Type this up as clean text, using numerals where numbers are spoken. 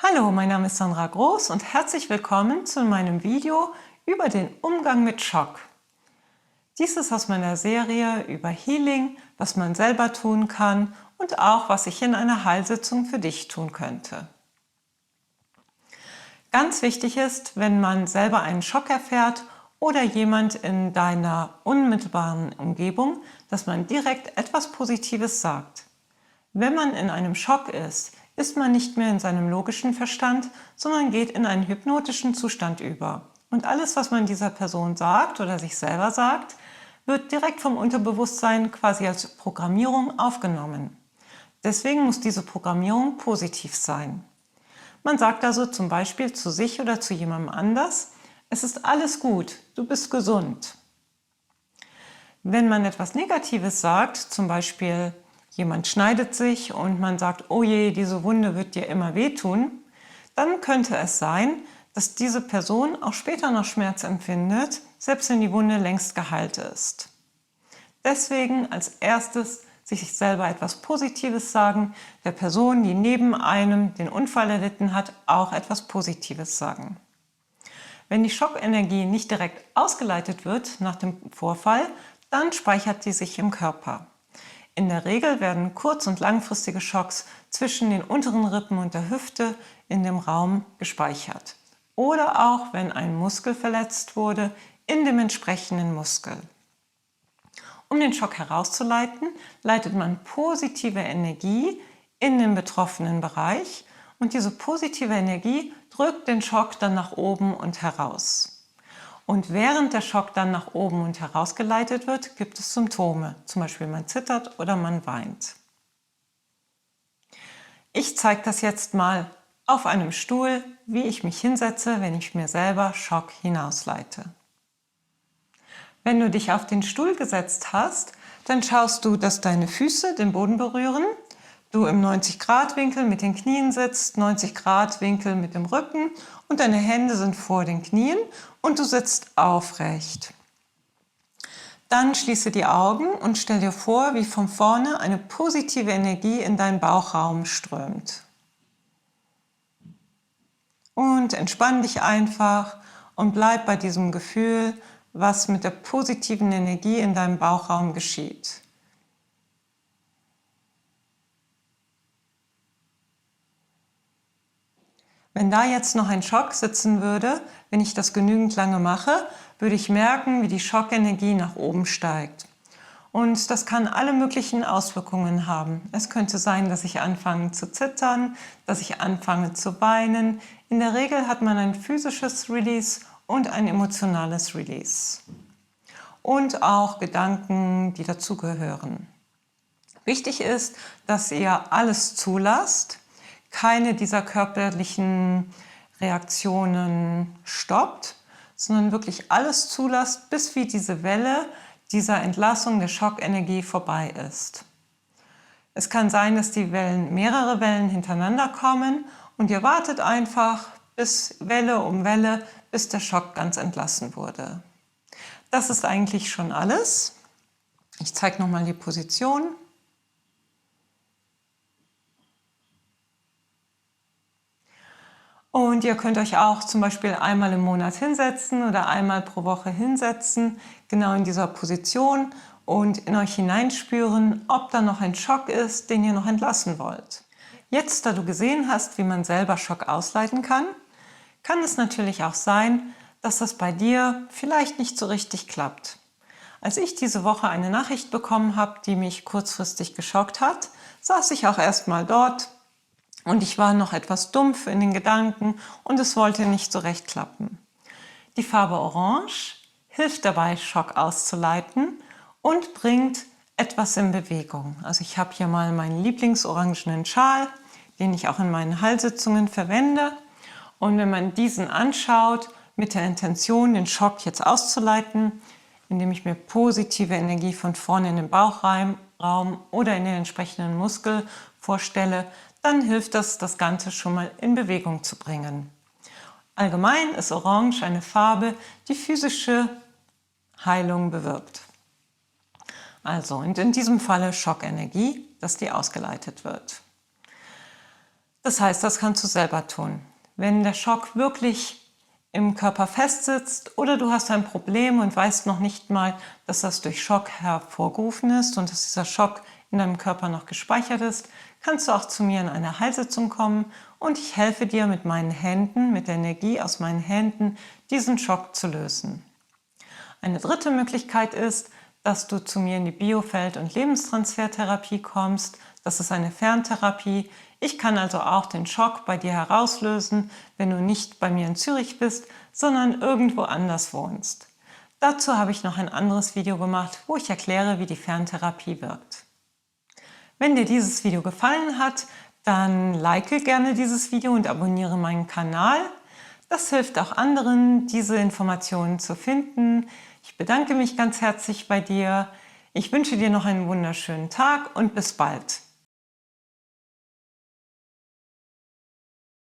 Hallo, mein Name ist Sandra Groß und herzlich willkommen zu meinem Video über den Umgang mit Schock. Dies ist aus meiner Serie über Healing, was man selber tun kann und auch, was ich in einer Heilsitzung für dich tun könnte. Ganz wichtig ist, wenn man selber einen Schock erfährt oder jemand in deiner unmittelbaren Umgebung, dass man direkt etwas Positives sagt. Wenn man in einem Schock ist man nicht mehr in seinem logischen Verstand, sondern geht in einen hypnotischen Zustand über. Und alles, was man dieser Person sagt oder sich selber sagt, wird direkt vom Unterbewusstsein quasi als Programmierung aufgenommen. Deswegen muss diese Programmierung positiv sein. Man sagt also zum Beispiel zu sich oder zu jemandem anders: Es ist alles gut, du bist gesund. Wenn man etwas Negatives sagt, zum Beispiel jemand schneidet sich und man sagt: Oh je, diese Wunde wird dir immer wehtun, dann könnte es sein, dass diese Person auch später noch Schmerz empfindet, selbst wenn die Wunde längst geheilt ist. Deswegen als erstes sich selber etwas Positives sagen, der Person, die neben einem den Unfall erlitten hat, auch etwas Positives sagen. Wenn die Schockenergie nicht direkt ausgeleitet wird nach dem Vorfall, dann speichert die sich im Körper. In der Regel werden kurz- und langfristige Schocks zwischen den unteren Rippen und der Hüfte in dem Raum gespeichert. Oder auch, wenn ein Muskel verletzt wurde, in dem entsprechenden Muskel. Um den Schock herauszuleiten, leitet man positive Energie in den betroffenen Bereich und diese positive Energie drückt den Schock dann nach oben und heraus. Und während der Schock dann nach oben und herausgeleitet wird, gibt es Symptome. Zum Beispiel man zittert oder man weint. Ich zeige das jetzt mal auf einem Stuhl, wie ich mich hinsetze, wenn ich mir selber Schock hinausleite. Wenn du dich auf den Stuhl gesetzt hast, dann schaust du, dass deine Füße den Boden berühren, du im 90-Grad-Winkel mit den Knien sitzt, 90-Grad-Winkel mit dem Rücken und deine Hände sind vor den Knien und du sitzt aufrecht. Dann schließe die Augen und stell dir vor, wie von vorne eine positive Energie in deinen Bauchraum strömt. Und entspann dich einfach und bleib bei diesem Gefühl, was mit der positiven Energie in deinem Bauchraum geschieht. Wenn da jetzt noch ein Schock sitzen würde, wenn ich das genügend lange mache, würde ich merken, wie die Schockenergie nach oben steigt. Und das kann alle möglichen Auswirkungen haben. Es könnte sein, dass ich anfange zu zittern, dass ich anfange zu weinen. In der Regel hat man ein physisches Release und ein emotionales Release. Und auch Gedanken, die dazugehören. Wichtig ist, dass ihr alles zulasst, keine dieser körperlichen Reaktionen stoppt, sondern wirklich alles zulasst, bis wie diese Welle dieser Entlassung der Schockenergie vorbei ist. Es kann sein, dass die Wellen, mehrere Wellen hintereinander kommen und ihr wartet einfach bis Welle um Welle, bis der Schock ganz entlassen wurde. Das ist eigentlich schon alles. Ich zeige nochmal die Position. Und ihr könnt euch auch zum Beispiel einmal im Monat hinsetzen oder einmal pro Woche hinsetzen, genau in dieser Position und in euch hineinspüren, ob da noch ein Schock ist, den ihr noch entlassen wollt. Jetzt, da du gesehen hast, wie man selber Schock ausleiten kann, kann es natürlich auch sein, dass das bei dir vielleicht nicht so richtig klappt. Als ich diese Woche eine Nachricht bekommen habe, die mich kurzfristig geschockt hat, saß ich auch erstmal dort und ich war noch etwas dumpf in den Gedanken und es wollte nicht so recht klappen. Die Farbe Orange hilft dabei, Schock auszuleiten und bringt etwas in Bewegung. Also ich habe hier mal meinen lieblingsorangenen Schal, den ich auch in meinen Heilsitzungen verwende. Und wenn man diesen anschaut, mit der Intention, den Schock jetzt auszuleiten, indem ich mir positive Energie von vorne in den Bauchraum oder in den entsprechenden Muskel vorstelle, dann hilft das Ganze schon mal in Bewegung zu bringen. Allgemein ist Orange eine Farbe, die physische Heilung bewirkt. Also und in diesem Falle Schockenergie, dass die ausgeleitet wird. Das heißt, das kannst du selber tun. Wenn der Schock wirklich im Körper festsitzt oder du hast ein Problem und weißt noch nicht mal, dass das durch Schock hervorgerufen ist und dass dieser Schock in deinem Körper noch gespeichert ist, kannst du auch zu mir in eine Heilsitzung kommen und ich helfe dir mit meinen Händen, mit der Energie aus meinen Händen, diesen Schock zu lösen. Eine dritte Möglichkeit ist, dass du zu mir in die Biofeld- und Lebenstransfertherapie kommst. Das ist eine Ferntherapie. Ich kann also auch den Schock bei dir herauslösen, wenn du nicht bei mir in Zürich bist, sondern irgendwo anders wohnst. Dazu habe ich noch ein anderes Video gemacht, wo ich erkläre, wie die Ferntherapie wirkt. Wenn dir dieses Video gefallen hat, dann like gerne dieses Video und abonniere meinen Kanal. Das hilft auch anderen, diese Informationen zu finden. Ich bedanke mich ganz herzlich bei dir. Ich wünsche dir noch einen wunderschönen Tag und bis bald.